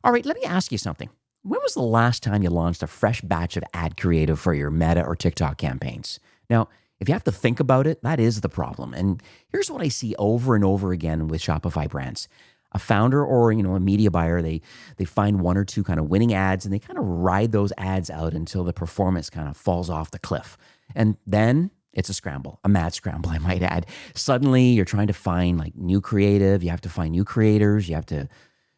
All right, let me ask you something. When was the last time you launched a fresh batch of ad creative for your Meta or TikTok campaigns? Now, if you have to think about it, that is the problem. And here's what I see over and over again with Shopify brands. A founder or a media buyer, they find one or two kind of winning ads and they kind of ride those ads out until the performance kind of falls off the cliff. And then it's a scramble, a mad scramble, I might add. Suddenly you're trying to find like new creative, you have to find new creators, you have to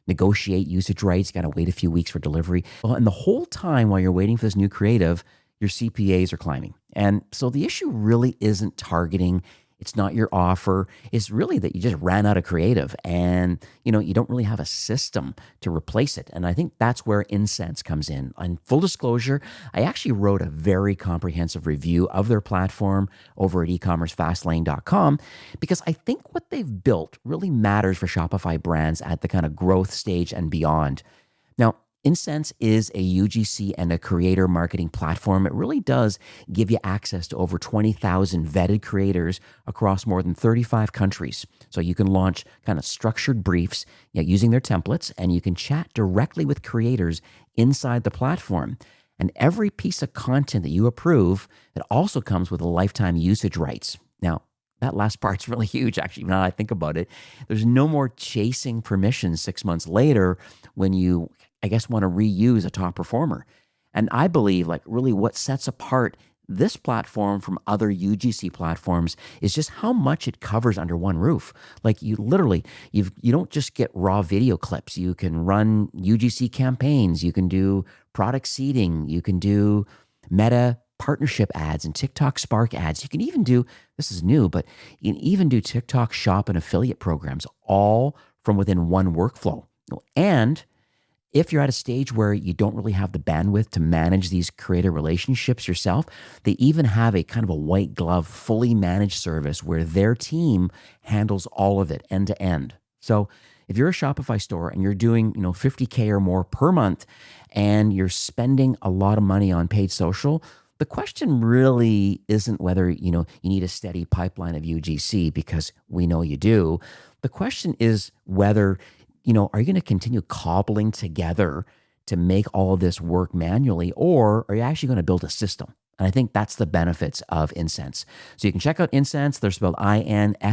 negotiate usage rights, you got to wait a few weeks for delivery. Well, and the whole time while you're waiting for this new creative, your CPAs are climbing. And so the issue really isn't targeting. It's not your offer. It's really that you just ran out of creative and, you don't really have a system to replace it. And I think that's where Incense comes in. On full disclosure, I actually wrote a very comprehensive review of their platform over at ecommercefastlane.com because I think what they've built really matters for Shopify brands at the kind of growth stage and beyond. Now, Incense is a UGC and a creator marketing platform. It really does give you access to over 20,000 vetted creators across more than 35 countries. So you can launch kind of structured briefs using their templates, and you can chat directly with creators inside the platform. And every piece of content that you approve, it also comes with a lifetime usage rights. Now, that last part's really huge, actually, now I think about it. There's no more chasing permissions 6 months later when you want to reuse a top performer. And I believe really what sets apart this platform from other UGC platforms is just how much it covers under one roof. Like you don't just get raw video clips. You can run UGC campaigns. You can do product seeding. You can do Meta partnership ads and TikTok Spark ads. You can even do, this is new, but you can even do TikTok shop and affiliate programs all from within one workflow. And if you're at a stage where you don't really have the bandwidth to manage these creator relationships yourself, they even have a kind of a white glove, fully managed service where their team handles all of it end to end. So if you're a Shopify store and you're doing, $50K or more per month and you're spending a lot of money on paid social, the question really isn't whether, you need a steady pipeline of UGC, because we know you do. The question is whether are you going to continue cobbling together to make all of this work manually, or are you actually going to build a system? And I think that's the benefits of Incense. So you can check out Incense. They're spelled INSENSE.pro,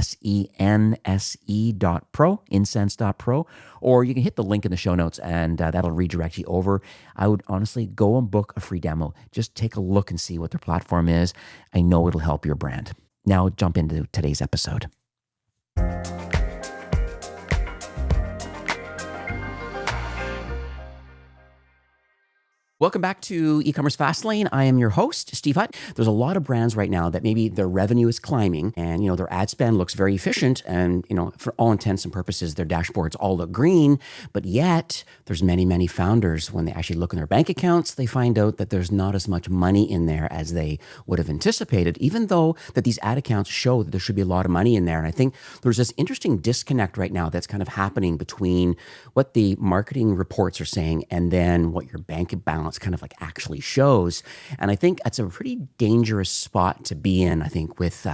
incense.pro, or you can hit the link in the show notes and that'll redirect you over. I would honestly go and book a free demo. Just take a look and see what their platform is. I know it'll help your brand. Now jump into today's episode. Welcome back to E-commerce Fastlane. I am your host, Steve Hutt. There's a lot of brands right now that maybe their revenue is climbing and, their ad spend looks very efficient and, for all intents and purposes, their dashboards all look green, but yet there's many, many founders, when they actually look in their bank accounts, they find out that there's not as much money in there as they would have anticipated, even though that these ad accounts show that there should be a lot of money in there. And I think there's this interesting disconnect right now that's kind of happening between what the marketing reports are saying and then what your bank balance kind of actually shows. And I think that's a pretty dangerous spot to be in, I think, with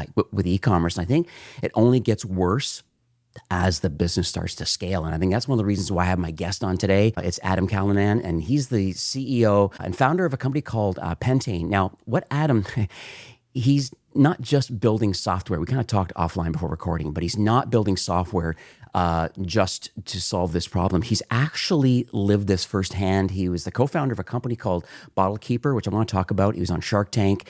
e-commerce. And I think it only gets worse as the business starts to scale. And I think that's one of the reasons why I have my guest on today. It's Adam Callinan, and he's the CEO and founder of a company called Pentane. Now, what Adam, he's not just building software. We kind of talked offline before recording, but he's not building software just to solve this problem. He's actually lived this firsthand. He was the co-founder of a company called Bottlekeeper, which I want to talk about. He was on Shark Tank.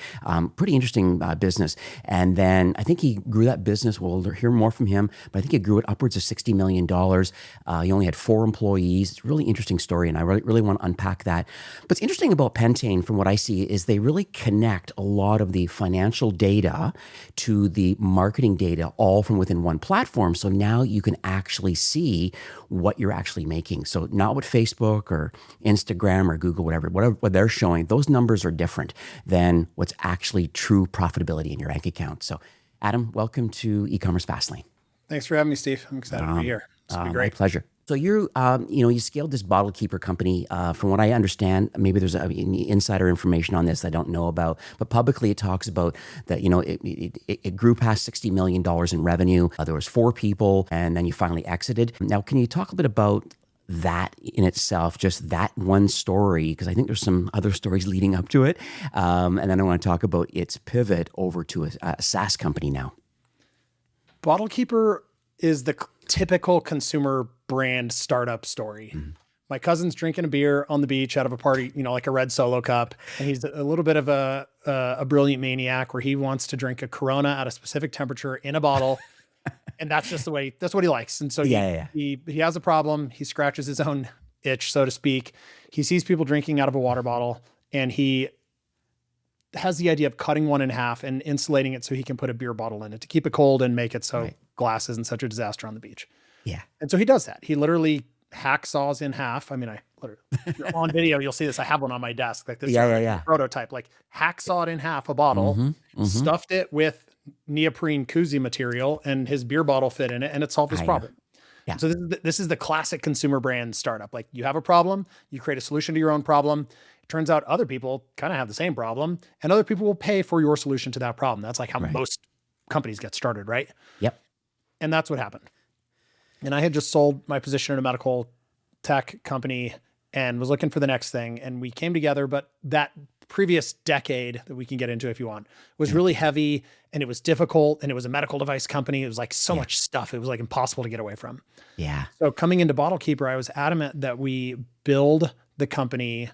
Pretty interesting business. And then I think he grew that business. We'll hear more from him, but I think he grew it upwards of $60 million. He only had 4 employees. It's a really interesting story, and I really want to unpack that. But what's interesting about Pentane, from what I see, is they really connect a lot of the financial data to the marketing data all from within one platform. So now you can actually see what you're actually making. So not what Facebook or Instagram or Google, whatever what they're showing, those numbers are different than what's actually true profitability in your bank account. So Adam, welcome to E-commerce Fastlane. Thanks for having me, Steve. I'm excited to be here. It's been great. My pleasure. So you scaled this Bottlekeeper company. From what I understand, maybe there's insider information on this I don't know about, but publicly it talks about that, it grew past $60 million in revenue. There was 4 people, and then you finally exited. Now, can you talk a bit about that in itself, just that one story, because I think there's some other stories leading up to it. And then I want to talk about its pivot over to a SaaS company now. Bottlekeeper is the typical consumer brand startup story. My cousin's drinking a beer on the beach out of a party, like a red Solo cup. And he's a little bit of a brilliant maniac where he wants to drink a Corona at a specific temperature in a bottle. And that's just that's what he likes. And so he has a problem. He scratches his own itch, so to speak. He sees people drinking out of a water bottle, and he has the idea of cutting one in half and insulating it so he can put a beer bottle in it to keep it cold and make it so glass isn't such a disaster on the beach. Yeah. And so he does that. He literally hacksaws in half. I mean, if you're on video, you'll see this. I have one on my desk, like this prototype, like hacksawed in half a bottle, stuffed it with neoprene koozie material, and his beer bottle fit in it, and it solved his problem. Yeah. So this is the classic consumer brand startup. Like, you have a problem, you create a solution to your own problem. It turns out other people kind of have the same problem, and other people will pay for your solution to that problem. That's like how most companies get started, right? Yep. And that's what happened. And I had just sold my position in a medical tech company and was looking for the next thing. And we came together, but that previous decade that we can get into if you want was really heavy, and it was difficult, and it was a medical device company. It was like so much stuff. It was like impossible to get away from. Yeah. So coming into Bottlekeeper, I was adamant that we build the company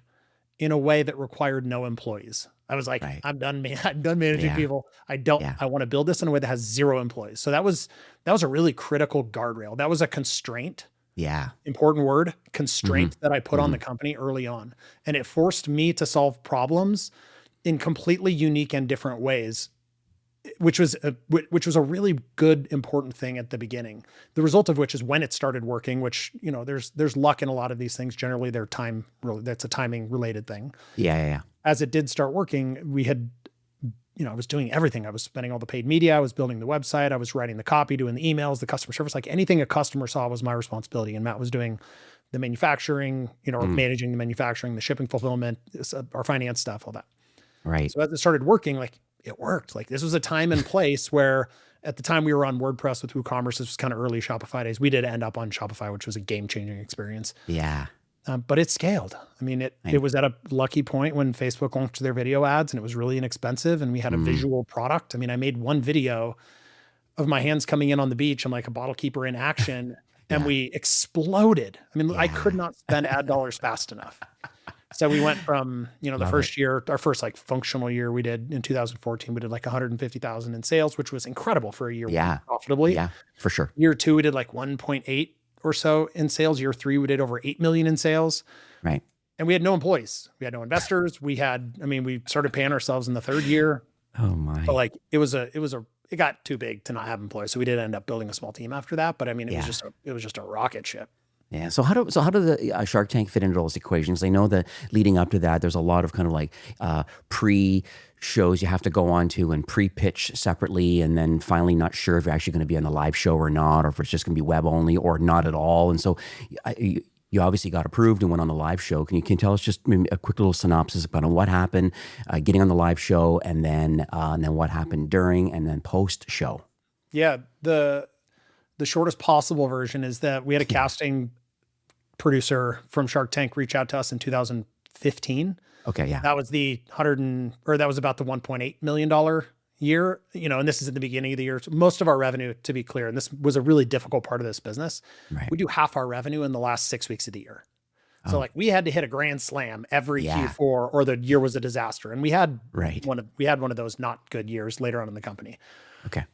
in a way that required no employees. I was like, I'm done managing people. I want to build this in a way that has 0 employees. So that was a really critical guardrail. That was a constraint. Yeah. Important word, constraint that I put on the company early on. And it forced me to solve problems in completely unique and different ways, which was a really good, important thing at the beginning. The result of which is when it started working, which, there's luck in a lot of these things. Generally, that's a timing related thing. Yeah. As it did start working, we had, I was doing everything. I was spending all the paid media. I was building the website. I was writing the copy, doing the emails, the customer service, like anything a customer saw was my responsibility. And Matt was doing the manufacturing, managing the manufacturing, the shipping fulfillment, our finance stuff, all that. Right. So as it started working, like it worked. Like this was a time and place where at the time we were on WordPress with WooCommerce. This was kind of early Shopify days. We did end up on Shopify, which was a game-changing experience. Yeah. But it scaled. I mean, it was at a lucky point when Facebook launched their video ads, and it was really inexpensive, and we had a visual product. I mean, I made one video of my hands coming in on the beach. I'm like a bottle keeper in action, and we exploded. I mean, I could not spend ad dollars fast enough. So we went from, the first year, our first like functional year we did in 2014, we did like 150,000 in sales, which was incredible for a year profitably. Yeah, for sure. Year 2, we did like 1.8 or so in sales. Year 3, we did over 8 million in sales. Right. And we had no employees. We had no investors. We started paying ourselves in the 3rd year. Oh my. But like, it got too big to not have employees. So we did end up building a small team after that. But I mean, it was just a rocket ship. Yeah. So how do the Shark Tank fit into those equations? I know that leading up to that, there's a lot of kind of like pre-shows you have to go on to and pre-pitch separately, and then finally not sure if you're actually going to be on the live show or not, or if it's just going to be web only or not at all. And so you obviously got approved and went on the live show. Can you tell us just maybe a quick little synopsis about what happened getting on the live show, and then what happened during and then post show? Yeah. The shortest possible version is that we had a casting producer from Shark Tank reach out to us in 2015. Okay, yeah. That was that was about the $1.8 million year, and this is at the beginning of the year. So most of our revenue, to be clear, and this was a really difficult part of this business, we do half our revenue in the last 6 weeks of the year. So like we had to hit a grand slam every Q4 or the year was a disaster. And we had one of those not good years later on in the company. Okay.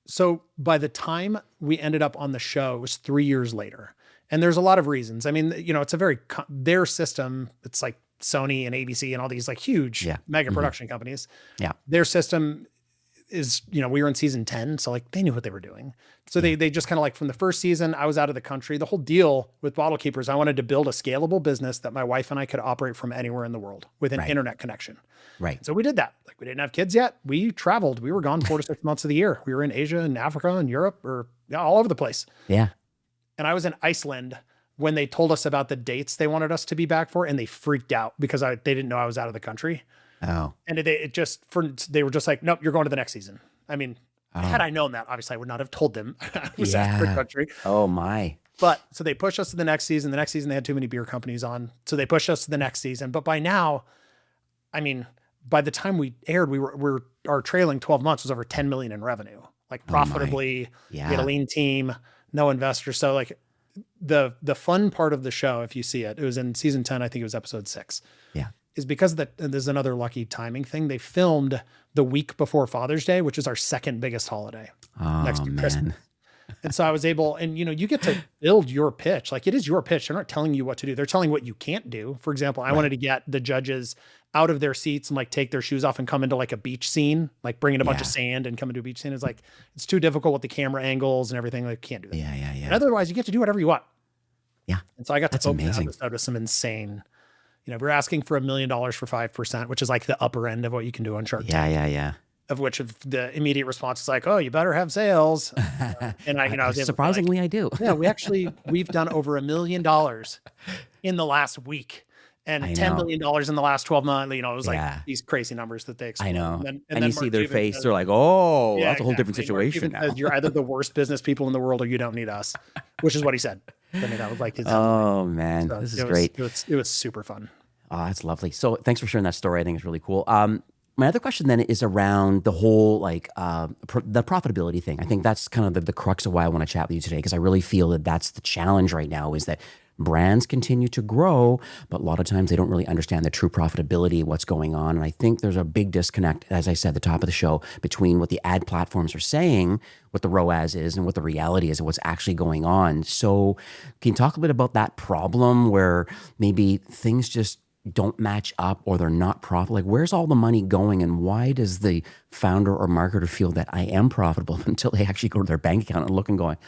So by the time we ended up on the show, it was 3 years later. And there's a lot of reasons. I mean, it's a their system, it's like Sony and ABC and all these like huge mega production companies. Yeah. Their system is, we were in season 10. So like they knew what they were doing. So they just kind of like from the first season, I was out of the country. The whole deal with Bottlekeeper is I wanted to build a scalable business that my wife and I could operate from anywhere in the world with an internet connection. Right. So we did that. Like we didn't have kids yet. We traveled. We were gone 4 to 6 months of the year. We were in Asia and Africa and Europe or all over the place. Yeah. And I was in Iceland when they told us about the dates they wanted us to be back for, and they freaked out because they didn't know I was out of the country. Oh. And they were just like, nope, you're going to the next season. I mean, had I known that, obviously I would not have told them I was out of the country. Oh my. But so they pushed us to the next season. The next season, they had too many beer companies on. So they pushed us to the next season. But by now, I mean, by the time we aired, our trailing 12 months was over 10 million in revenue, like profitably. We had a lean team, no investors. So like the fun part of the show, if you see it, it was in season 10, I think it was episode 6. Yeah. Is because there's another lucky timing thing. They filmed the week before Father's Day, which is our second biggest holiday next to Christmas. And so I was able, and you get to build your pitch. Like it is your pitch. They're not telling you what to do. They're telling what you can't do. For example, I wanted to get the judges out of their seats and like take their shoes off and come into like a beach scene, like bring in a bunch of sand and come into a beach scene. It's like, it's too difficult with the camera angles and everything. Like can't do that. Yeah. And otherwise you get to do whatever you want. Yeah. And so I got to open that episode with some insane, we're asking for $1 million for 5%, which is like the upper end of what you can do on Shark Tank. Yeah. Of which the immediate response is like, oh, you better have sales. And I was surprisingly, I do. Yeah, we've done over $1 million in the last week and $10 million in the last 12 months. It was like these crazy numbers that they explain. I know. And you then see Mark their Cuban face. says, They're like, oh, that's a whole different situation now. You're either the worst business people in the world or you don't need us, which is what he said. I mean, that was like his man, so this is great. It was super fun. Oh, that's lovely. So thanks for sharing that story. I think it's really cool. My other question then is around the whole the profitability thing. I think that's kind of the crux of why I want to chat with you today, because I really feel that that's the challenge right now, is that brands continue to grow, but a lot of times they don't really understand the true profitability, what's going on. And I think there's a big disconnect, as I said at the top of the show, between what the ad platforms are saying, what the ROAS is, and what the reality is, and what's actually going on. So can you talk a bit about that problem where maybe things just don't match up or they're not profitable? Like, where's all the money going, and why does the founder or marketer feel that I am profitable until they actually go to their bank account and look and going,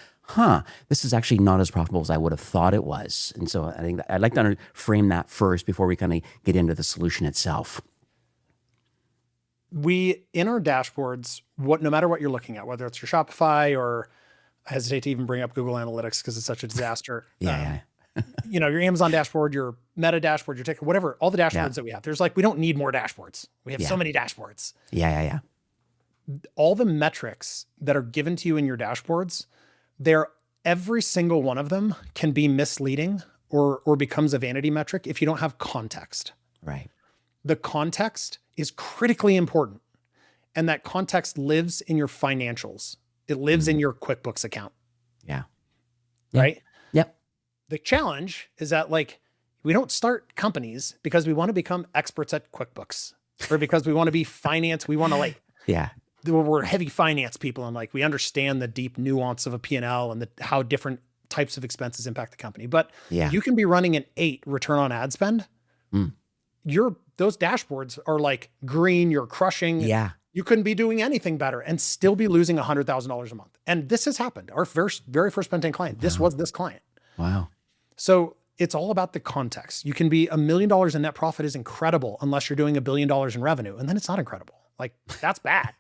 this is actually not as profitable as I would have thought it was? And so I think I'd like to frame that first before we kind of get into the solution itself. We, in our dashboards, no matter what you're looking at, whether it's your Shopify or I hesitate to even bring up Google Analytics because it's such a disaster. Your Amazon dashboard, your Meta dashboard, your ticker, whatever, all the dashboards that we have. There's we don't need more dashboards. We have so many dashboards. Yeah. All the metrics that are given to you in your dashboards, every single one of them can be misleading or becomes a vanity metric if you don't have context. Right. The context is critically important. And that context lives in your financials. It lives in your QuickBooks account. Yeah. Right? Yep. The challenge is that we don't start companies because we want to become experts at QuickBooks or because we want to be finance. We want to we're heavy finance people. And we understand the deep nuance of a P&L and how different types of expenses impact the company. But you can be running an 8 return on ad spend. Those dashboards are green, you're crushing. Yeah. You couldn't be doing anything better and still be losing $100,000 a month. And this has happened. Our very first Pentane client, this was this client. Wow. So it's all about the context. You can be $1 million in net profit is incredible unless you're doing $1 billion in revenue. And then it's not incredible. That's bad.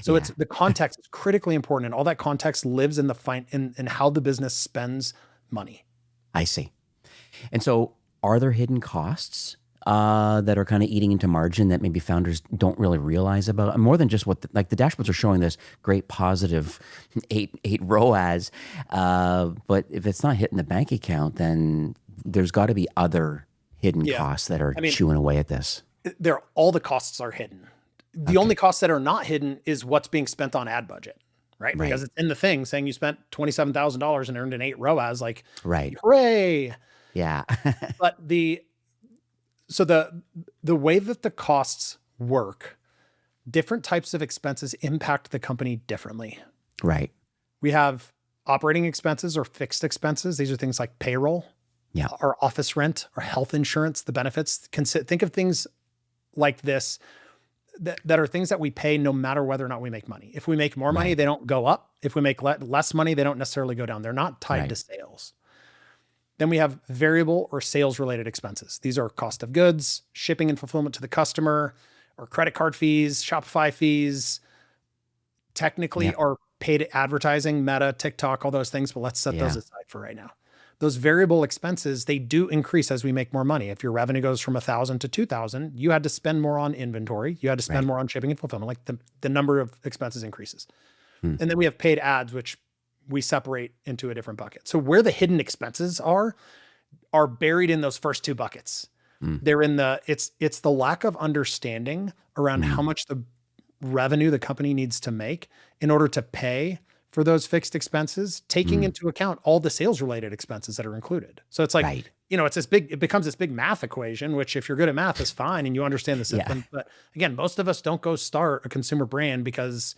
So it's the context is critically important. And all that context lives in in how the business spends money. I see. And so are there hidden costs that are kind of eating into margin that maybe founders don't really realize about? More than just what the dashboards are showing this great positive 8 ROAS. But if it's not hitting the bank account, then there's got to be other hidden costs that are chewing away at this. All the costs are hidden. The only costs that are not hidden is what's being spent on ad budget, right? Because it's in the thing saying you spent $27,000 and earned an 8 ROAS, hooray. Yeah. But the way that the costs work, different types of expenses impact the company differently. Right. We have operating expenses or fixed expenses. These are things like payroll, our office rent, our health insurance, the benefits. Think of things like this that are things that we pay no matter whether or not we make money. If we make more money, they don't go up. If we make less money, they don't necessarily go down. They're not tied to sales. Then we have variable or sales related expenses. These are cost of goods, shipping and fulfillment to the customer, or credit card fees, Shopify fees, technically or paid advertising, Meta, TikTok, all those things. But let's set those aside for right now. Those variable expenses, they do increase as we make more money. If your revenue goes from 1,000 to 2,000, you had to spend more on inventory. You had to spend more on shipping and fulfillment. The number of expenses increases. And then we have paid ads, which we separate into a different bucket. So where the hidden expenses are buried in those first two buckets. They're in it's the lack of understanding around how much the revenue the company needs to make in order to pay for those fixed expenses, taking into account all the sales related expenses that are included. So it's like, Right. it becomes this big math equation, which if you're good at math is fine and you understand the system. Yeah. But again, most of us don't go start a consumer brand because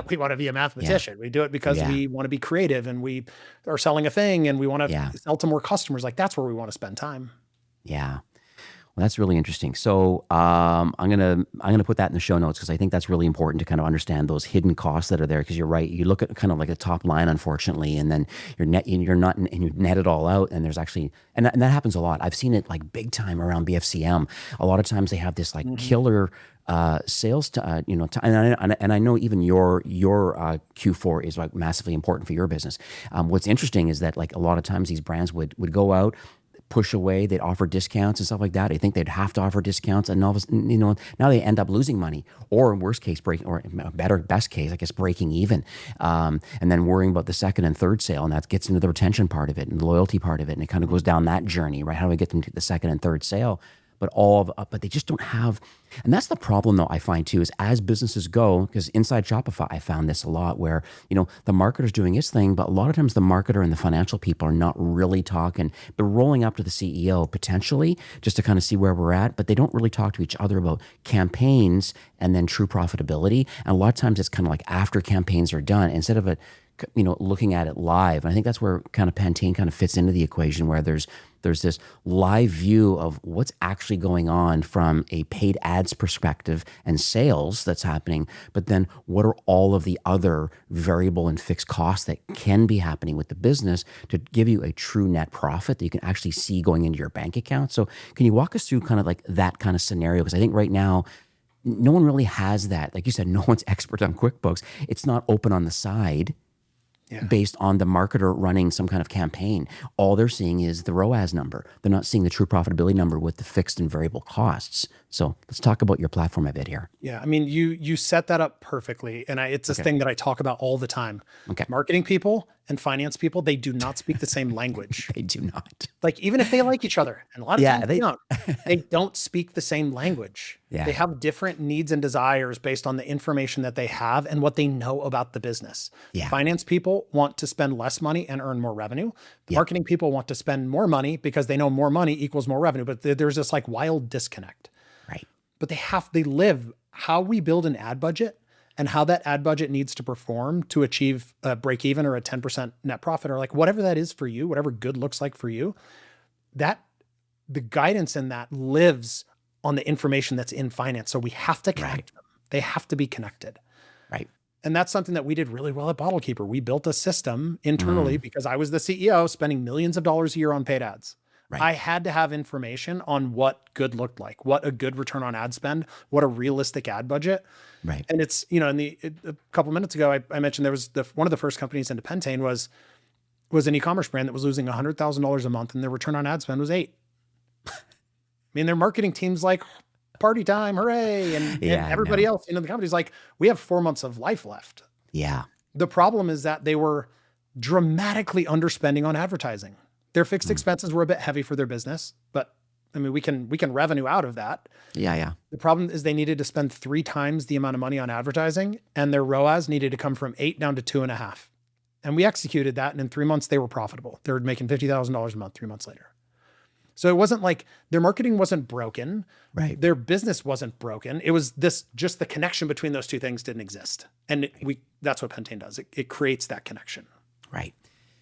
we want to be a mathematician. We do it because Yeah. we want to be creative and we are selling a thing and we want to Yeah. sell to more customers. Like that's where we want to spend time. Yeah. Well, that's really interesting. So I'm gonna put that in the show notes because I think that's really important to kind of understand those hidden costs that are there. Because you're right, you look at kind of like the top line, unfortunately, and then you net it all out, and there's actually and that happens a lot. I've seen it like big time around BFCM. A lot of times they have this like killer sales, and I know even your Q4 is like massively important for your business. What's interesting is that like a lot of times these brands would go out, push away, they'd offer discounts and stuff like that. I think they'd have to offer discounts, and all of a sudden, now they end up losing money, or in worst case, best case, I guess, breaking even, and then worrying about the second and third sale, and that gets into the retention part of it and the loyalty part of it, and it kind of goes down that journey, right? How do we get them to the second and third sale? But they just don't have, and that's the problem though I find too, is as businesses go, because inside Shopify, I found this a lot where, the marketer's doing its thing, but a lot of times the marketer and the financial people are not really talking. They're rolling up to the CEO potentially just to kind of see where we're at, but they don't really talk to each other about campaigns and then true profitability. And a lot of times it's kind of like after campaigns are done, instead of looking at it live. And I think that's where kind of Pentane kind of fits into the equation, where there's this live view of what's actually going on from a paid ads perspective and sales that's happening, but then what are all of the other variable and fixed costs that can be happening with the business to give you a true net profit that you can actually see going into your bank account. So can you walk us through kind of like that kind of scenario? Because I think right now, no one really has that. Like you said, no one's expert on QuickBooks. It's not open on the side. Yeah. Based on the marketer running some kind of campaign. All they're seeing is the ROAS number. They're not seeing the true profitability number with the fixed and variable costs. So let's talk about your platform a bit here. Yeah. I mean, you set that up perfectly. And it's this thing that I talk about all the time. Okay. Marketing people and finance people, they do not speak the same language. They do not. Like even if they like each other, and a lot of times they don't speak the same language. Yeah. They have different needs and desires based on the information that they have and what they know about the business. Yeah. Finance people want to spend less money and earn more revenue. Marketing people want to spend more money because they know more money equals more revenue. But there's this like wild disconnect. Right. But they live how we build an ad budget and how that ad budget needs to perform to achieve a break even or a 10% net profit, or like whatever that is for you, whatever good looks like for you, that the guidance in that lives on the information that's in finance. So we have to connect them. They have to be connected. Right. And that's something that we did really well at Bottlekeeper. We built a system internally because I was the CEO spending millions of dollars a year on paid ads. Right. I had to have information on what good looked like, what a good return on ad spend, what a realistic ad budget. Right. And it's, a couple minutes ago, I mentioned there was one of the first companies into Pentane was an e-commerce brand that was losing $100,000 a month and their return on ad spend was 8. I mean, their marketing team's like, party time, hooray. And everybody else, the company's like, we have 4 months of life left. Yeah. The problem is that they were dramatically underspending on advertising. Their fixed expenses were a bit heavy for their business, but I mean, we can revenue out of that. Yeah. The problem is they needed to spend 3 times the amount of money on advertising, and their ROAS needed to come from 8 down to 2.5. And we executed that. And in 3 months, they were profitable. They were making $50,000 a month 3 months later. So it wasn't like their marketing wasn't broken. Right. Their business wasn't broken. It was just the connection between those two things didn't exist. And that's what Pentane does. It creates that connection. Right.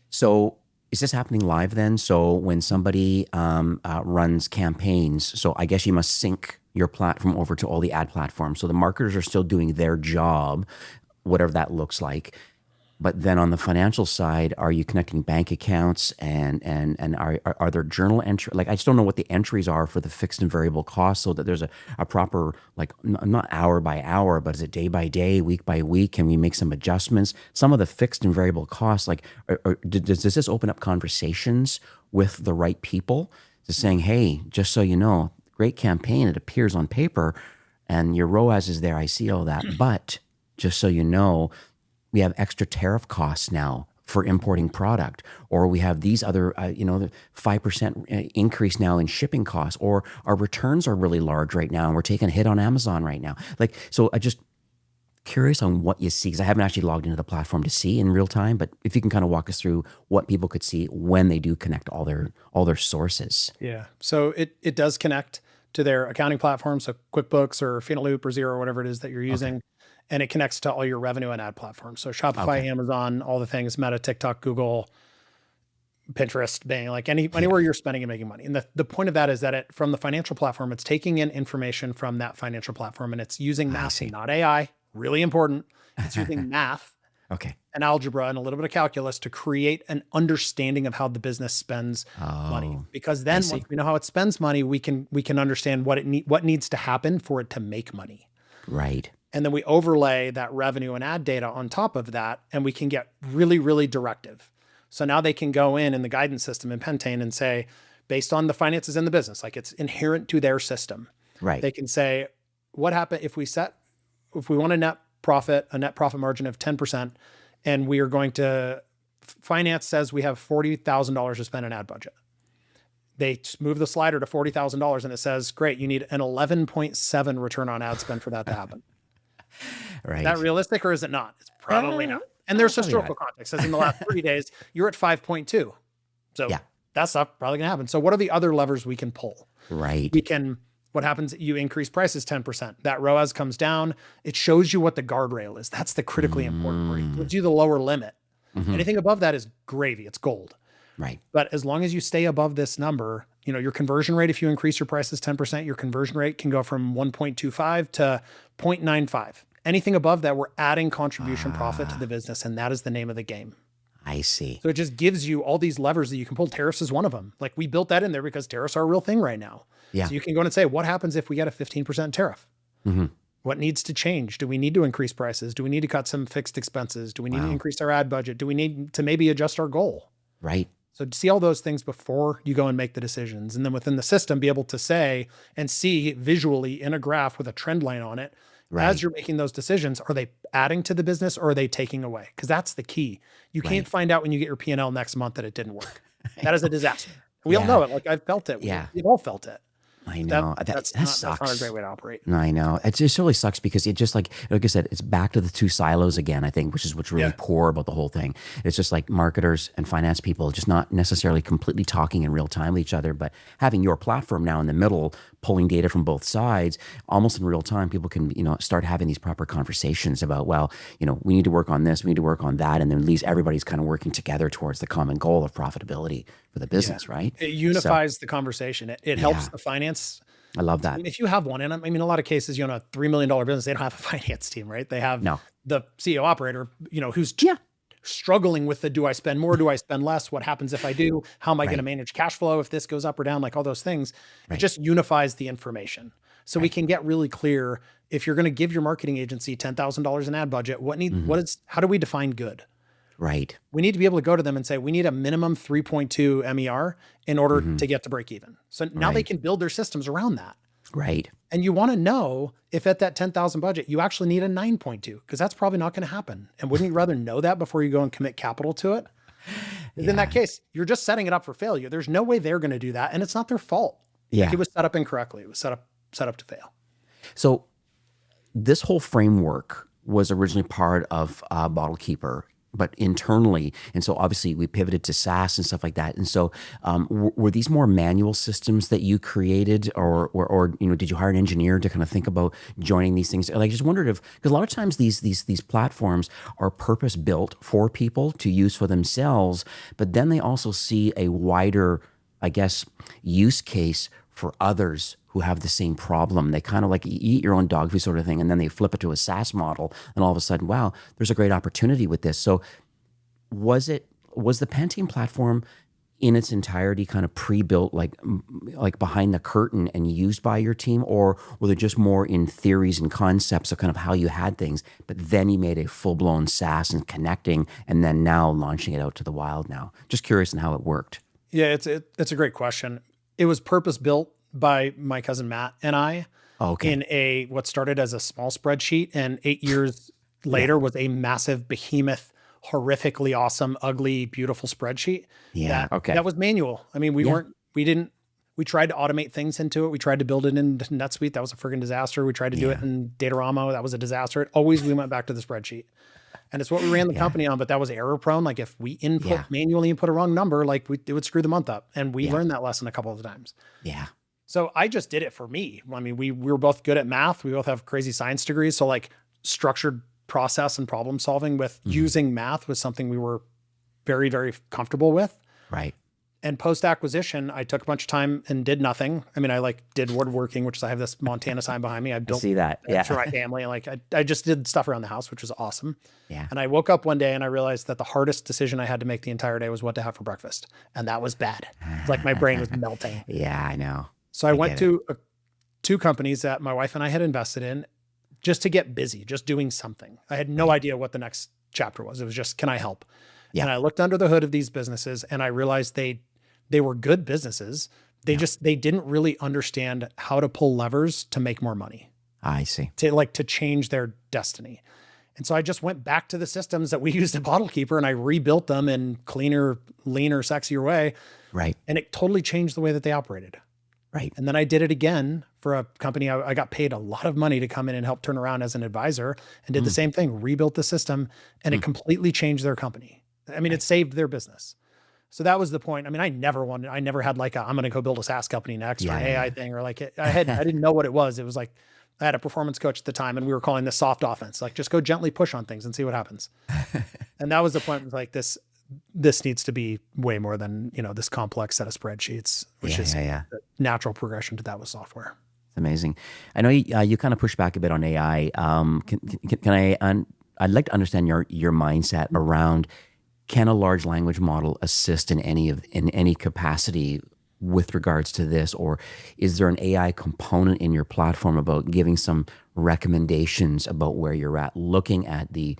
So is this happening live then? So when somebody runs campaigns, so I guess you must sync your platform over to all the ad platforms. So the marketers are still doing their job, whatever that looks like. But then on the financial side, are you connecting bank accounts and are there journal entry? Like, I just don't know what the entries are for the fixed and variable costs, so that there's a proper, like, not hour by hour, but is it day by day, week by week? Can we make some adjustments? Some of the fixed and variable costs, like, does this open up conversations with the right people? Just saying, hey, just so you know, great campaign, it appears on paper and your ROAS is there, I see all that, but just so you know, we have extra tariff costs now for importing product, or we have these other, the 5% increase now in shipping costs, or our returns are really large right now and we're taking a hit on Amazon right now. Like, so I just curious on what you see, because I haven't actually logged into the platform to see in real time, but if you can kind of walk us through what people could see when they do connect all their sources. Yeah. So it does connect to their accounting platform. So QuickBooks or Loop or Xero, or whatever it is that you're using. And it connects to all your revenue and ad platforms. So Shopify, Amazon, all the things, Meta, TikTok, Google, Pinterest, Bing, like anywhere you're spending and making money. And the point of that is that from the financial platform, it's taking in information from that financial platform and it's using math, not AI, really important. It's using math and algebra and a little bit of calculus to create an understanding of how the business spends money. Because then once we know how it spends money, we can understand what needs to happen for it to make money. Right. And then we overlay that revenue and ad data on top of that, and we can get really, really directive. So now they can go in the guidance system in Pentane and say, based on the finances in the business, like it's inherent to their system. Right. They can say, what happened if we want a net profit margin of 10%, and we are going to, finance says we have $40,000 to spend an ad budget. They move the slider to $40,000 and it says, great, you need an 11.7 return on ad spend for that to happen. Right. Is that realistic or is it not? It's probably not. And there's historical context. As in the last 30 days, you're at 5.2. So that's not probably going to happen. So what are the other levers we can pull? Right. What happens? You increase prices 10%. That ROAS comes down. It shows you what the guardrail is. That's the critically important part. It gives you the lower limit. Anything above that is gravy. It's gold. Right. But as long as you stay above this number, your conversion rate, if you increase your prices 10%, your conversion rate can go from 1.25 to 0.95. Anything above that, we're adding contribution profit to the business. And that is the name of the game. I see. So it just gives you all these levers that you can pull. Tariffs is one of them. Like we built that in there because tariffs are a real thing right now. Yeah. So you can go in and say, what happens if we get a 15% tariff? What needs to change? Do we need to increase prices? Do we need to cut some fixed expenses? Do we need to increase our ad budget? Do we need to maybe adjust our goal? Right. So see all those things before you go and make the decisions. And then within the system, be able to say and see visually in a graph with a trend line on it, as you're making those decisions, are they adding to the business or are they taking away? Because that's the key. You can't find out when you get your P&L next month that it didn't work. That is a disaster. We all know it. Like I've felt it. We've all felt it. I know that sucks. That's not a great way to operate. I know it just really sucks because it just like I said, it's back to the two silos again. I think, which is what's really poor about the whole thing. It's just like marketers and finance people just not necessarily completely talking in real time with each other, but having your platform now in the middle, pulling data from both sides, almost in real time. People can start having these proper conversations about we need to work on this, we need to work on that, and then at least everybody's kind of working together towards the common goal of profitability for the business, right? It unifies the conversation. It helps the finance. I love that. I mean, if you have one, and I mean, a lot of cases, a $3 million business, they don't have a finance team, right? They have the CEO operator, who's struggling with do I spend more? Do I spend less? What happens if I do? How am I going to manage cash flow if this goes up or down? Like all those things. It just unifies the information. So we can get really clear if you're going to give your marketing agency $10,000 in ad budget, how do we define good? Right. We need to be able to go to them and say, we need a minimum 3.2 MER in order to get to break even. So now they can build their systems around that. Right. And you want to know if at that 10,000 budget, you actually need a 9.2, because that's probably not going to happen. And wouldn't you rather know that before you go and commit capital to it? In that case, you're just setting it up for failure. There's no way they're going to do that. And it's not their fault. Yeah. Like it was set up incorrectly. It was set up to fail. So this whole framework was originally part of Bottlekeeper, but internally. And so obviously we pivoted to SaaS and stuff like that. And so were these more manual systems that you created or did you hire an engineer to kind of think about joining these things? Like, I just wondered because a lot of times these platforms are purpose built for people to use for themselves, but then they also see a wider, I guess, use case for others who have the same problem. They kind of like eat your own dog food sort of thing, and then they flip it to a SaaS model, and all of a sudden, wow, there's a great opportunity with this. So was the Pentane platform in its entirety kind of pre-built, like behind the curtain and used by your team, or were there just more in theories and concepts of kind of how you had things, but then you made a full-blown SaaS and connecting, and then now launching it out to the wild now? Just curious on how it worked. Yeah, it's a great question. It was purpose-built by my cousin Matt and I in what started as a small spreadsheet, and 8 years later was a massive behemoth, horrifically awesome, ugly, beautiful spreadsheet. Yeah. Okay. That was manual. I mean, we tried to automate things into it. We tried to build it in NetSuite. That was a friggin' disaster. We tried to do it in Datorama. That was a disaster. We went back to the spreadsheet. And it's what we ran the company on, but that was error prone. Like if we manually input a wrong number, like it would screw the month up. And we learned that lesson a couple of times. Yeah. So I just did it for me. I mean, we were both good at math. We both have crazy science degrees. So like structured process and problem solving with using math was something we were very, very comfortable with. Right. And post-acquisition, I took a bunch of time and did nothing. I mean, I did woodworking, which is, I have this Montana sign behind me. I built see that. Yeah. for my family. Like I just did stuff around the house, which was awesome. Yeah. And I woke up one day and I realized that the hardest decision I had to make the entire day was what to have for breakfast. And that was bad. It's like my brain was melting. Yeah, I know. So I went to two companies that my wife and I had invested in just to get busy, just doing something. I had no idea what the next chapter was. It was just, can I help? Yeah. And I looked under the hood of these businesses and I realized they were good businesses. They didn't really understand how to pull levers to make more money. I see. To change their destiny. And so I just went back to the systems that we used at Bottlekeeper and I rebuilt them in cleaner, leaner, sexier way. Right. And it totally changed the way that they operated. Right. And then I did it again for a company. I got paid a lot of money to come in and help turn around as an advisor and did the same thing, rebuilt the system, and it completely changed their company. I mean, it saved their business. So that was the point. I mean, I never had like I'm going to go build a SaaS company next or an AI thing or like I didn't know what it was. It was like, I had a performance coach at the time and we were calling this soft offense, like just go gently push on things and see what happens. And that was the point. Like this needs to be way more than, this complex set of spreadsheets, which is the natural progression to that with software. It's amazing. I know you kind of push back a bit on AI. I'd like to understand your mindset around, can a large language model assist in any capacity with regards to this, or is there an AI component in your platform about giving some recommendations about where you're at, looking at the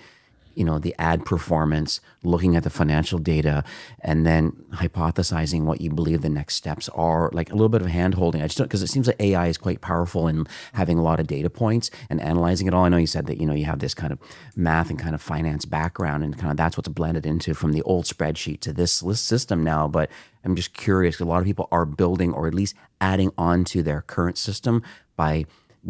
ad performance, looking at the financial data, and then hypothesizing what you believe the next steps are, like a little bit of hand-holding. I just don't, because it seems like AI is quite powerful in having a lot of data points and analyzing it all. I know you said that, you have this kind of math and kind of finance background and kind of that's what's blended into from the old spreadsheet to this system now. But I'm just curious, 'cause a lot of people are building or at least adding on to their current system by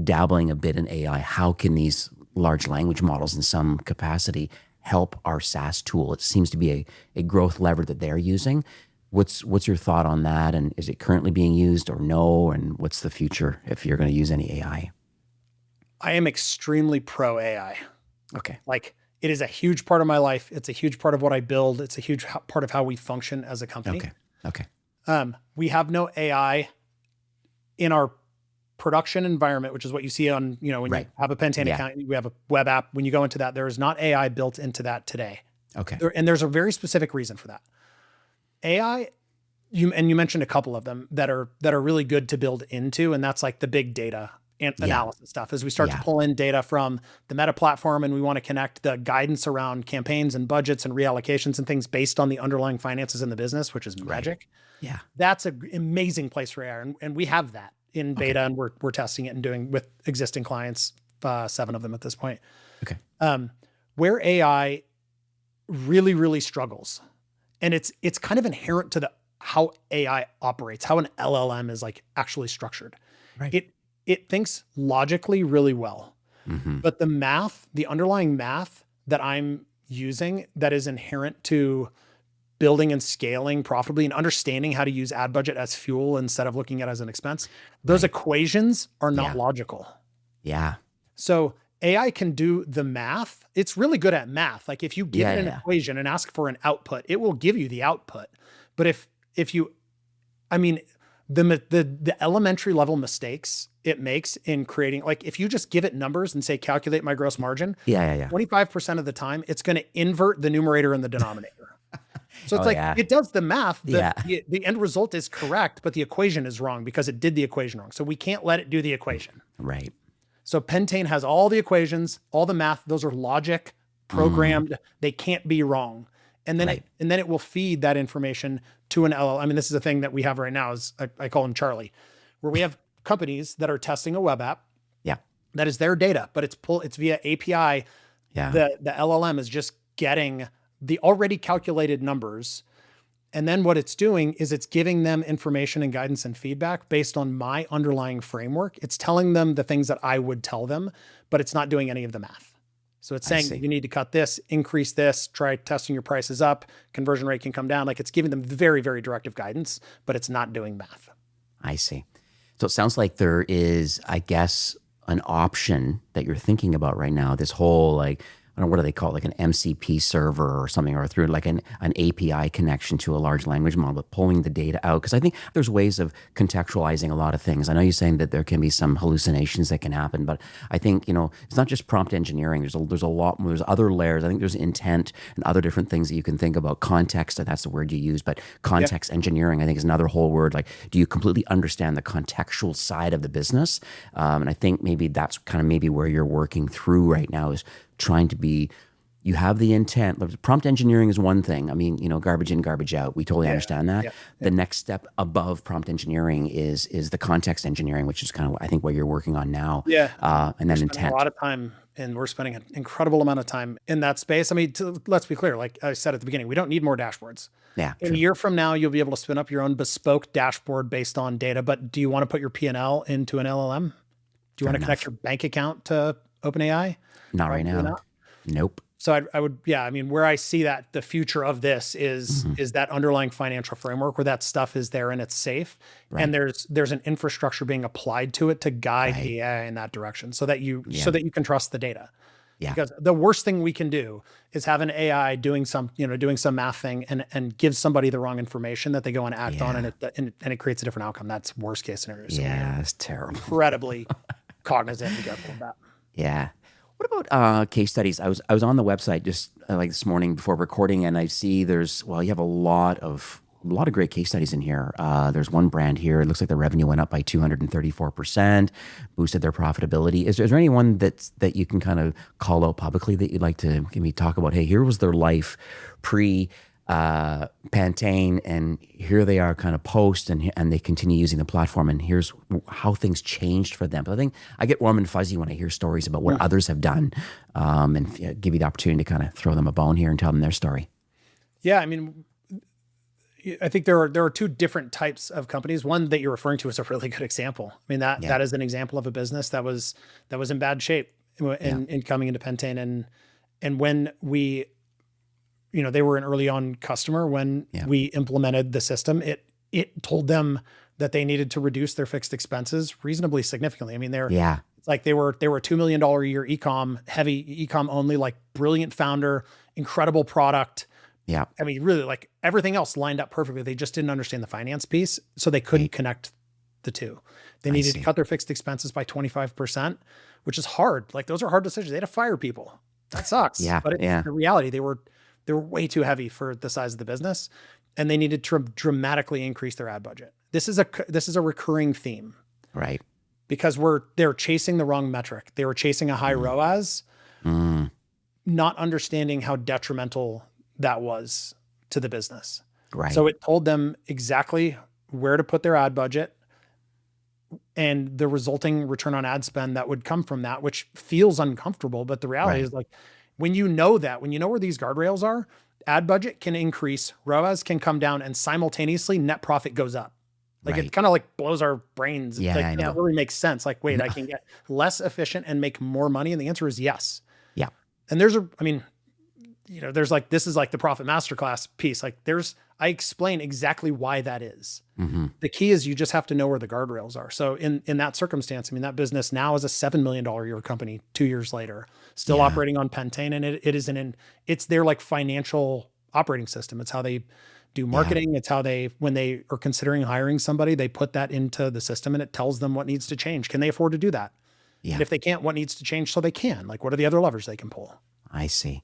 dabbling a bit in AI. How can these large language models in some capacity help our SaaS tool? It seems to be a growth lever that they're using. What's your thought on that? And is it currently being used or no? And what's the future if you're going to use any AI? I am extremely pro AI. Okay. Like it is a huge part of my life. It's a huge part of what I build. It's a huge part of how we function as a company. Okay. We have no AI in our production environment, which is what you see on, when you have a Pentane account, we have a web app. When you go into that, there is not AI built into that today. Okay. And there's a very specific reason for that. AI, you mentioned a couple of them that are really good to build into, and that's like the big data analysis stuff. As we start to pull in data from the Meta platform and we want to connect the guidance around campaigns and budgets and reallocations and things based on the underlying finances in the business, which is magic. Yeah. That's an amazing place for AI. And we have that in beta and we're testing it and doing with existing clients, 7 of them at this point. Okay. Where AI really, really struggles, and it's kind of inherent to how AI operates, how an LLM is like actually structured. Right. It thinks logically really well, but the underlying math that I'm using that is inherent to building and scaling profitably and understanding how to use ad budget as fuel instead of looking at it as an expense, those equations are not logical. Yeah. So AI can do the math. It's really good at math. Like if you give it an equation and ask for an output, it will give you the output. But if you, I mean, the elementary level mistakes it makes in creating, like if you just give it numbers and say, calculate my gross margin, 25% of the time, it's going to invert the numerator and the denominator. So it's it does the math. The end result is correct, but the equation is wrong because it did the equation wrong. So we can't let it do the equation. Right. So Pentane has all the equations, all the math. Those are logic, programmed. They can't be wrong. And then it will feed that information to an LLM. I mean, this is a thing that we have right now. Is I call him Charlie, where we have companies that are testing a web app. Yeah. That is their data, but it's via API. Yeah. The LLM is just getting the already calculated numbers. And then what it's doing is it's giving them information and guidance and feedback based on my underlying framework. It's telling them the things that I would tell them, but it's not doing any of the math. So it's saying you need to cut this, increase this, try testing your prices up, conversion rate can come down. Like it's giving them very, very directive guidance, but it's not doing math. I see. So it sounds like there is, I guess, an option that you're thinking about right now. This whole like, I don't know, what do they call it? Like an MCP server or something, or through like an API connection to a large language model, but pulling the data out. Because I think there's ways of contextualizing a lot of things. I know you're saying that there can be some hallucinations that can happen, but I think, it's not just prompt engineering. There's a lot more, there's other layers. I think there's intent and other different things that you can think about. Context, that's the word you use, but context engineering, I think, is another whole word. Like, do you completely understand the contextual side of the business? And I think maybe that's kind of maybe where you're working through right now, is trying to be, you have the intent. Prompt engineering is one thing. I mean, garbage in, garbage out. We totally understand that. The next step above prompt engineering is the context engineering, which is kind of, I think, what you're working on now. And then intent. A lot of time, and we're spending an incredible amount of time in that space. I mean, let's be clear, like I said at the beginning, we don't need more dashboards. In a year from now, you'll be able to spin up your own bespoke dashboard based on data, but do you want to put your P&L into an LLM? Do you want to connect your bank account to OpenAI? Not right now. Not. Nope. So I would, I mean, where I see that the future of this is that underlying financial framework where that stuff is there and it's safe. And there's an infrastructure being applied to it to guide the AI in that direction so that you can trust the data. Because the worst thing we can do is have an AI doing some math thing and give somebody the wrong information that they go and act on, and it creates a different outcome. That's worst case scenario. So it's terrible. Incredibly cognizant and careful of that. Yeah. What about case studies? I was on the website just like this morning before recording, and I see you have a lot of great case studies in here. There's one brand here. It looks like the revenue went up by 234%, boosted their profitability. Is there anyone that you can kind of call out publicly that you'd like to maybe talk about? Hey, here was their life pre Pentane, and here they are kind of post, and they continue using the platform, and here's how things changed for them. But I think I get warm and fuzzy when I hear stories about what others have done, and give you the opportunity to kind of throw them a bone here and tell them their story. Yeah, I mean, I think there are two different types of companies. One that you're referring to is a really good example. I mean, that is an example of a business that was in bad shape in coming into Pentane, and when we, they were an early on customer when we implemented the system. It told them that they needed to reduce their fixed expenses reasonably significantly. I mean, it's like they were a $2 million a year heavy ecom only, like brilliant founder, incredible product. Yeah. I mean, really, like everything else lined up perfectly. They just didn't understand the finance piece, so they couldn't connect the two. They needed to cut their fixed expenses by 25%, which is hard. Like those are hard decisions. They had to fire people. That sucks. But the reality, they were way too heavy for the size of the business, and they needed to dramatically increase their ad budget. This is a recurring theme, right? Because they're chasing the wrong metric. They were chasing a high ROAS, not understanding how detrimental that was to the business. Right. So it told them exactly where to put their ad budget and the resulting return on ad spend that would come from that, which feels uncomfortable. But the reality is, like, when you know where these guardrails are, ad budget can increase, ROAS can come down, and simultaneously net profit goes up. Like it kind of like blows our brains. Yeah, like, I know. It really makes sense. Like, wait, I can get less efficient and make more money. And the answer is yes. Yeah. And there's like, this is like the profit masterclass piece. Like I explain exactly why that is. Mm-hmm. The key is you just have to know where the guardrails are. So in that circumstance, I mean, that business now is a $7 million a year company 2 years later, still operating on Pentane. And it's their like financial operating system. It's how they do marketing. It's how when they are considering hiring somebody, they put that into the system and it tells them what needs to change. Can they afford to do that? Yeah. And if they can't, what needs to change so they can? Like, what are the other levers they can pull? I see.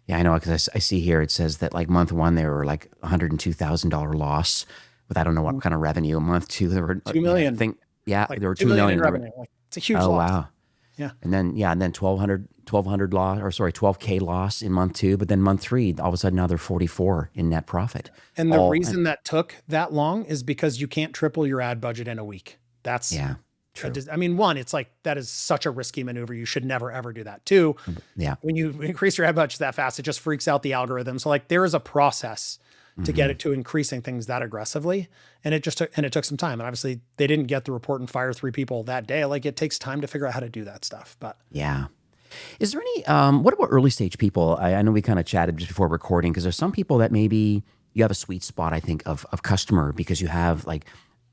Yeah, I know, because I see here it says that like month one, they were like $102,000 loss, with I don't know what kind of revenue. Month two, they were 2 million. I think, there were 2 in million revenue. Like, it's a huge loss. Oh, wow. Yeah. And then 1,200 loss, or sorry, 12K loss in month two. But then month three, all of a sudden now they're 44 in net profit. And the reason that took that long is because you can't triple your ad budget in a week. That's True. I mean, one, it's like, that is such a risky maneuver. You should never, ever do that. Two, Yeah. when you increase your ad budget that fast, it just freaks out the algorithm. So like there is a process to get it to increasing things that aggressively. And it took some time. And obviously they didn't get the report and fire 3 people that day. Like it takes time to figure out how to do that stuff. But yeah. Is there any, what about early stage people? I know we kind of chatted just before recording, because there's some people that maybe you have a sweet spot, I think, of customer, because you have like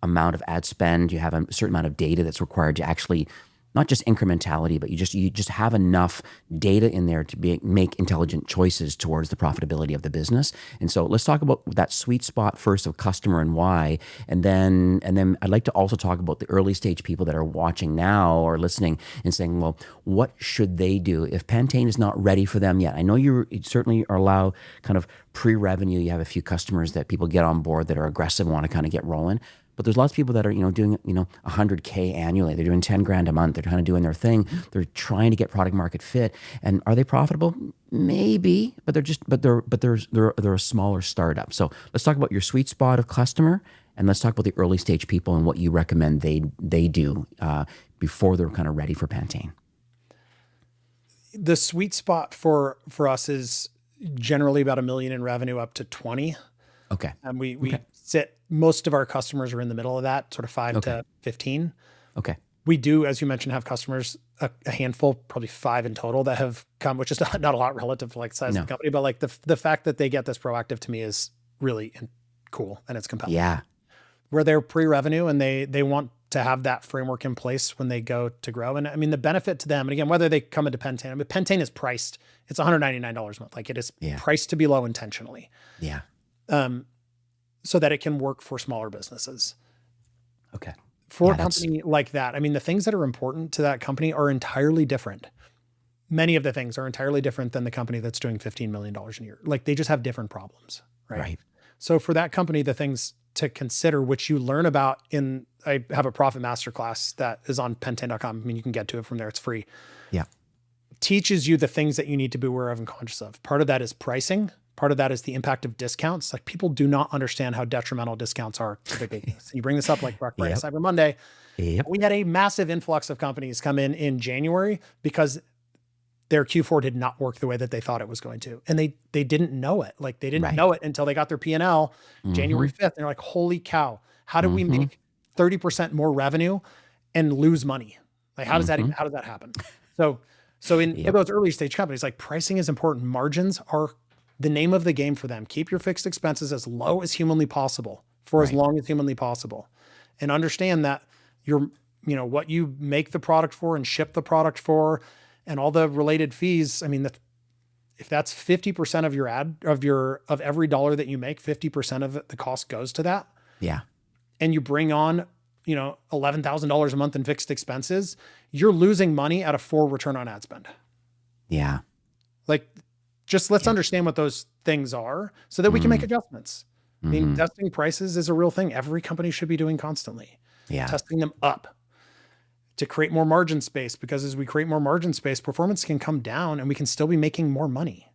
amount of ad spend, you have a certain amount of data that's required to actually, not just incrementality, but you just have enough data in there to make intelligent choices towards the profitability of the business. And so let's talk about that sweet spot first of customer and why, and then I'd like to also talk about the early stage people that are watching now or listening and saying, well, what should they do if Pentane is not ready for them yet? I know you certainly allow kind of pre-revenue. You have a few customers that people get on board that are aggressive and want to kind of get rolling. But there's lots of people that are, doing, $100K annually. They're doing 10 grand a month. They're kind of doing their thing. They're trying to get product market fit. And are they profitable? Maybe, but they're a smaller startup. So let's talk about your sweet spot of customer, and let's talk about the early stage people and what you recommend they do before they're kind of ready for Pentane. the sweet spot for us is generally about $1 million in revenue up to 20. Okay. And we sit, most of our customers are in the middle of that, sort of 5 to 15. Okay. We do, as you mentioned, have customers, a handful, probably 5 in total that have come, which is not a lot relative to like the size of the company, but like the fact that they get this proactive to me is really cool and it's compelling. Yeah. Where they're pre-revenue and they want to have that framework in place when they go to grow. And I mean, the benefit to them, and again, whether they come into Pentane, I mean, Pentane is priced, it's $199 a month. Like it is priced to be low intentionally. Yeah. So that it can work for smaller businesses. Okay. For a company like that, I mean, the things that are important to that company are entirely different. Many of the things are entirely different than the company that's doing $15 million a year. Like they just have different problems, right? So for that company, the things to consider, which you learn about I have a profit masterclass that is on pentane.com. I mean, you can get to it from there. It's free. Yeah. Teaches you the things that you need to be aware of and conscious of. Part of that is pricing. Part of that is the impact of discounts. Like people do not understand how detrimental discounts are to the business. You bring this up like Black Friday, Cyber Monday. Yep. We had a massive influx of companies come in January because their Q4 did not work the way that they thought it was going to. And they didn't know it. Like they didn't know it until they got their P&L January 5th. And they're like, holy cow, how do we make 30% more revenue and lose money? Like how does that happen? So in those early stage companies, like pricing is important. Margins are the name of the game for them. Keep your fixed expenses as low as humanly possible for as long as humanly possible. And understand that what you make the product for and ship the product for and all the related fees. I mean, if that's 50% of your of every dollar that you make, 50% of it, the cost goes to that. Yeah. And you bring on, $11,000 a month in fixed expenses, you're losing money at a 4 return on ad spend. Yeah. Like, just let's understand what those things are so that we can make adjustments. I mean, testing prices is a real thing. Every company should be doing constantly. Yeah. Testing them up to create more margin space, because as we create more margin space, performance can come down and we can still be making more money.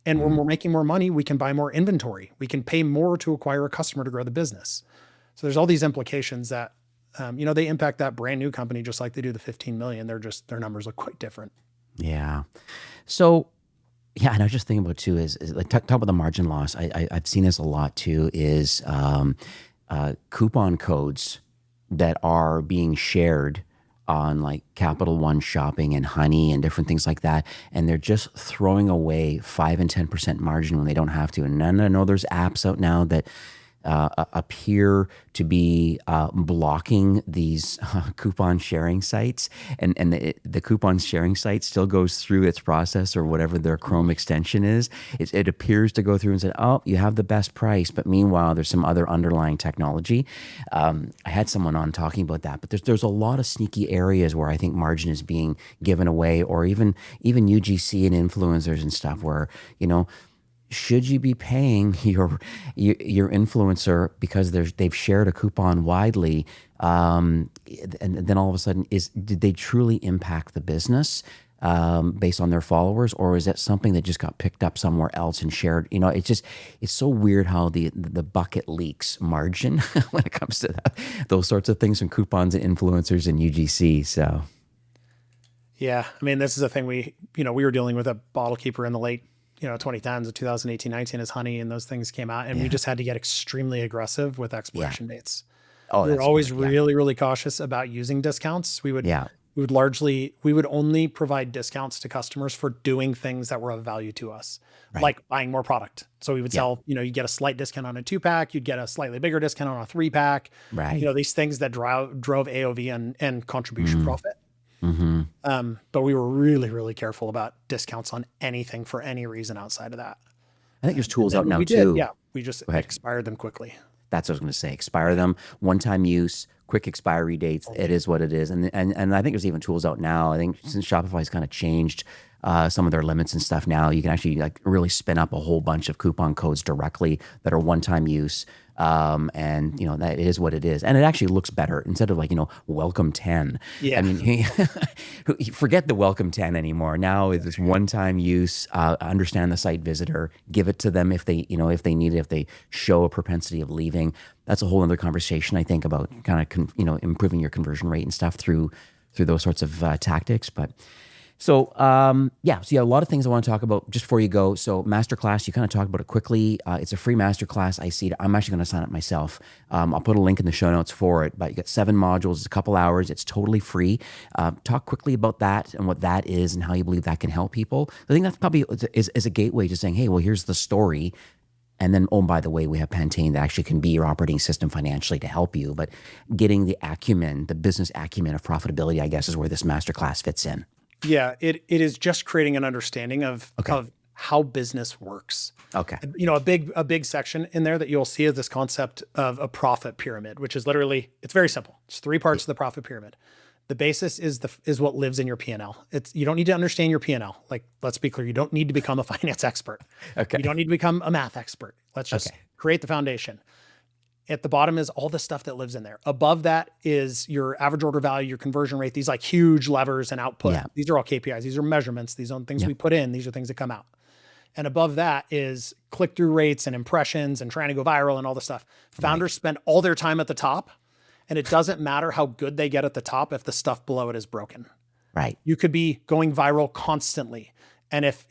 And when we're making more money, we can buy more inventory. We can pay more to acquire a customer to grow the business. So there's all these implications that, they impact that brand new company just like they do the 15 million. Their numbers look quite different. Yeah. So, yeah, and I was just thinking about too is like talk about the margin loss. I've seen this a lot too. Is coupon codes that are being shared on like Capital One Shopping and Honey and different things like that, and they're just throwing away 5 and 10% margin when they don't have to. And I know there's apps out now that appear to be blocking these coupon sharing sites, and the coupon sharing site still goes through its process or whatever their Chrome extension is. It appears to go through and say, oh, you have the best price, but meanwhile there's some other underlying technology. I had someone on talking about that, but there's a lot of sneaky areas where I think margin is being given away, or even UGC and influencers and stuff where should you be paying your influencer because they've shared a coupon widely, and then all of a sudden did they truly impact the business? based on their followers, or is that something that just got picked up somewhere else and shared? It's so weird how the bucket leaks margin when it comes to those sorts of things from coupons and influencers and UGC. So Yeah. I mean, this is a thing we were dealing with a Bottlekeeper in the late, 2010s of 2018, 19 as Honey and those things came out. And we just had to get extremely aggressive with expiration dates. Oh, We were that's always smart. really, really cautious about using discounts. We would only provide discounts to customers for doing things that were of value to us, like buying more product. So we would sell, you get a slight discount on a 2-pack, you'd get a slightly bigger discount on a 3-pack, Right. these things that drove AOV and contribution profit. Mm-hmm. But we were really, really careful about discounts on anything for any reason outside of that. I think there's tools out now We too. did, yeah. We just Go ahead. expired them quickly. That's what I was going to say. Expire them, one-time use, quick expiry dates. It is what it is. And I think there's even tools out now. I think since Shopify's kind of changed some of their limits and stuff now, you can actually like really spin up a whole bunch of coupon codes directly that are one-time use. And that is what it is. And it actually looks better instead of welcome 10. Yeah. I mean, forget the welcome 10 anymore. Now it's this one-time use, understand the site visitor, give it to them if they need it, if they show a propensity of leaving. That's a whole other conversation, I think, about kind of, improving your conversion rate and stuff through those sorts of tactics. But so, so a lot of things I want to talk about just before you go. So masterclass, you kind of talked about it quickly. It's a free masterclass. I see it. I'm actually going to sign up myself. I'll put a link in the show notes for it, but you got 7 modules. It's a couple hours. It's totally free. Talk quickly about that and what that is and how you believe that can help people. I think that's probably is a gateway to saying, hey, well, here's the story. And then, by the way, we have Pentane that actually can be your operating system financially to help you. But getting the acumen, the business acumen of profitability, I guess, is where this masterclass fits in. Yeah, it is just creating an understanding of how business works. Okay. A big section in there that you'll see is this concept of a profit pyramid, which is literally, it's very simple. It's 3 parts of the profit pyramid. The basis is what lives in your P&L. You don't need to understand your P&L. Like, let's be clear, you don't need to become a finance expert. Okay. You don't need to become a math expert. Let's just create the foundation. At the bottom is all the stuff that lives in there. Above that is your average order value, your conversion rate, these like huge levers and output. Yeah. These are all KPIs. These are measurements. These are things we put in. These are things that come out. And above that is click-through rates and impressions and trying to go viral and all this stuff. Founders spend all their time at the top, and it doesn't matter how good they get at the top if the stuff below it is broken. Right. You could be going viral constantly. And if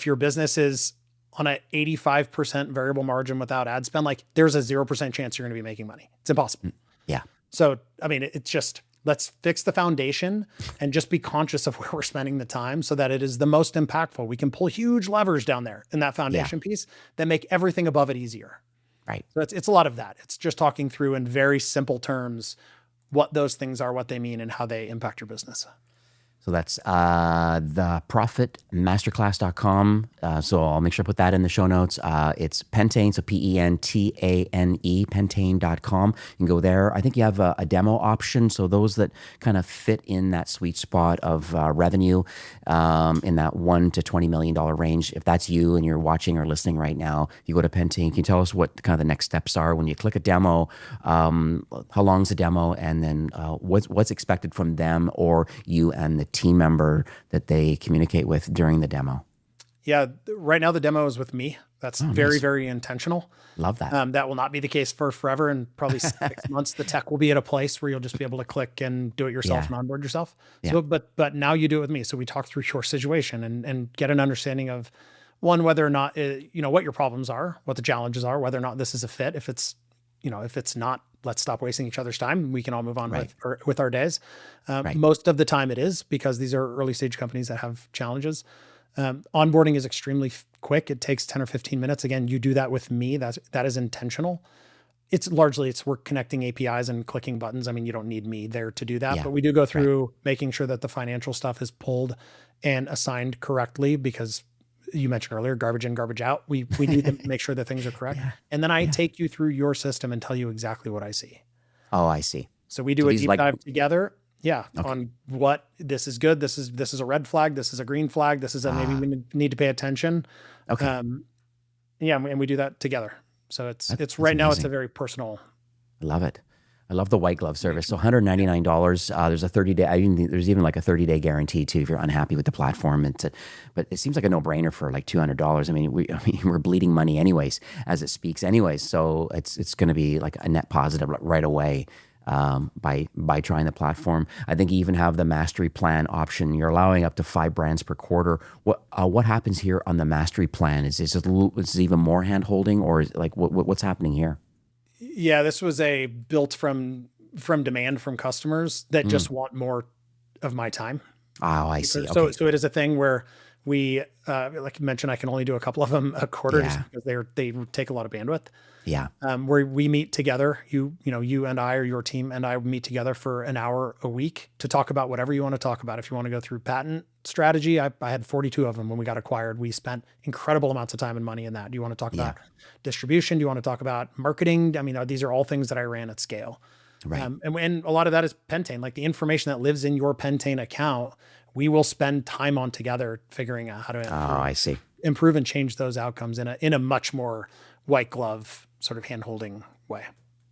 your business is on an 85% variable margin without ad spend, like there's a 0% chance you're going to be making money. It's impossible. Yeah. So, I mean, it's just, let's fix the foundation and just be conscious of where we're spending the time so that it is the most impactful. We can pull huge levers down there in that foundation piece that make everything above it easier. Right. So it's a lot of that. It's just talking through in very simple terms what those things are, what they mean, and how they impact your business. So that's theprofitmasterclass.com. So I'll make sure I put that in the show notes. It's Pentane, so Pentane, Pentane.com. You can go there. I think you have a demo option. So those that kind of fit in that sweet spot of revenue in that $1 to $20 million range. If that's you and you're watching or listening right now, you go to Pentane. Can you tell us what kind of the next steps are when you click a demo? How long is the demo? And then what's expected from them or you and the team member that they communicate with during the demo? Yeah, right now the demo is with me. That's very, nice. very intentional. Love that. That will not be the case for forever. And probably 6 months, the tech will be at a place where you'll just be able to click and do it yourself and onboard yourself. So, but now you do it with me. So we talk through your situation and get an understanding of one, whether or not, what your problems are, what the challenges are, whether or not this is a fit. If it's not, let's stop wasting each other's time. We can all move on with our days. Most of the time it is, because these are early stage companies that have challenges. Onboarding is extremely quick. It takes 10 or 15 minutes. Again, you do that with me. That is intentional. It's we're connecting APIs and clicking buttons. I mean, you don't need me there to do that, but we do go through making sure that the financial stuff is pulled and assigned correctly, because you mentioned earlier, garbage in, garbage out. We need to make sure that things are correct. And then I take you through your system and tell you exactly what I see. Oh, I see. So we do a deep dive together. Yeah. On what this is good. This is a red flag. This is a green flag. This is maybe we need to pay attention. Okay. And we do that together. So it's right now, it's a very personal. I love it. I love the white glove service. So $199. There's a 30-day. There's even like a 30-day guarantee too if you're unhappy with the platform. But it seems like a no-brainer for like $200. I mean, we're bleeding money anyways as it speaks anyways. So it's going to be like a net positive right away by trying the platform. I think you even have the mastery plan option. You're allowing up to 5 brands per quarter. What happens here on the mastery plan? Is it even more hand holding, or is like what's happening here? Yeah, this was built from demand from customers that just want more of my time. Oh, I see. Okay. So it is a thing where we, like you mentioned, I can only do a couple of them a quarter just because they take a lot of bandwidth. Yeah. Where we meet together, you and I, or your team and I meet together for an hour a week to talk about whatever you want to talk about. If you want to go through patent strategy, I had 42 of them when we got acquired. We spent incredible amounts of time and money in that. Do you want to talk about distribution? Do you want to talk about marketing? I mean, these are all things that I ran at scale. Right. And a lot of that is Pentane, like the information that lives in your Pentane account, we will spend time on together figuring out how to improve and change those outcomes in a much more white glove sort of hand-holding way.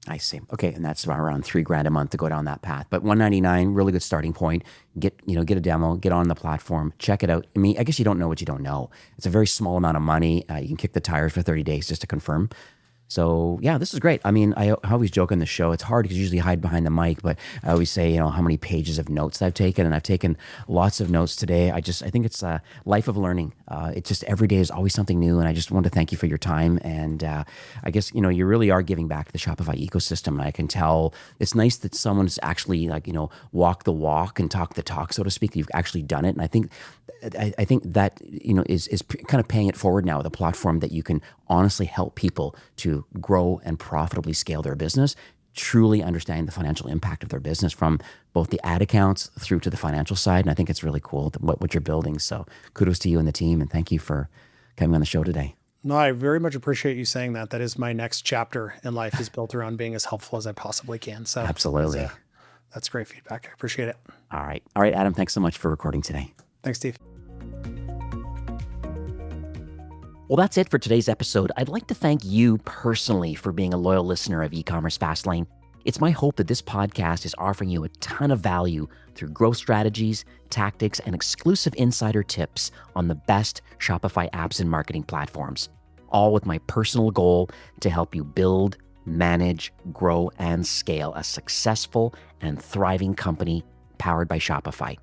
I see. Okay, and that's around $3,000 a month to go down that path. But $199, really good starting point. Get a demo, get on the platform, check it out. I mean, I guess you don't know what you don't know. It's a very small amount of money. You can kick the tires for 30 days just to confirm. So yeah, this is great. I mean, I always joke on the show, it's hard because you usually hide behind the mic, but I always say, how many pages of notes I've taken, and I've taken lots of notes today. I think it's a life of learning. It's just every day is always something new, and I just want to thank you for your time. And I guess, you really are giving back to the Shopify ecosystem. And I can tell it's nice that someone's actually walk the walk and talk the talk, so to speak. You've actually done it. And I think that, is kind of paying it forward now with a platform that you can honestly help people to grow and profitably scale their business, truly understanding the financial impact of their business from both the ad accounts through to the financial side. And I think it's really cool what you're building. So kudos to you and the team. And thank you for coming on the show today. No, I very much appreciate you saying that. That is my next chapter in life, is built around being as helpful as I possibly can. So absolutely. That's great feedback. I appreciate it. All right, Adam, thanks so much for recording today. Thanks, Steve. Well, that's it for today's episode. I'd like to thank you personally for being a loyal listener of E-commerce Fastlane. It's my hope that this podcast is offering you a ton of value through growth strategies, tactics, and exclusive insider tips on the best Shopify apps and marketing platforms, all with my personal goal to help you build, manage, grow, and scale a successful and thriving company powered by Shopify.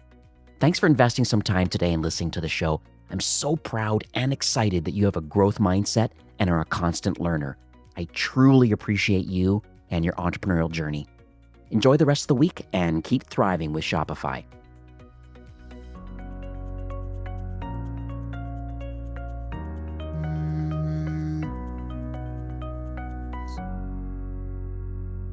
Thanks for investing some time today and listening to the show. I'm so proud and excited that you have a growth mindset and are a constant learner. I truly appreciate you and your entrepreneurial journey. Enjoy the rest of the week and keep thriving with Shopify.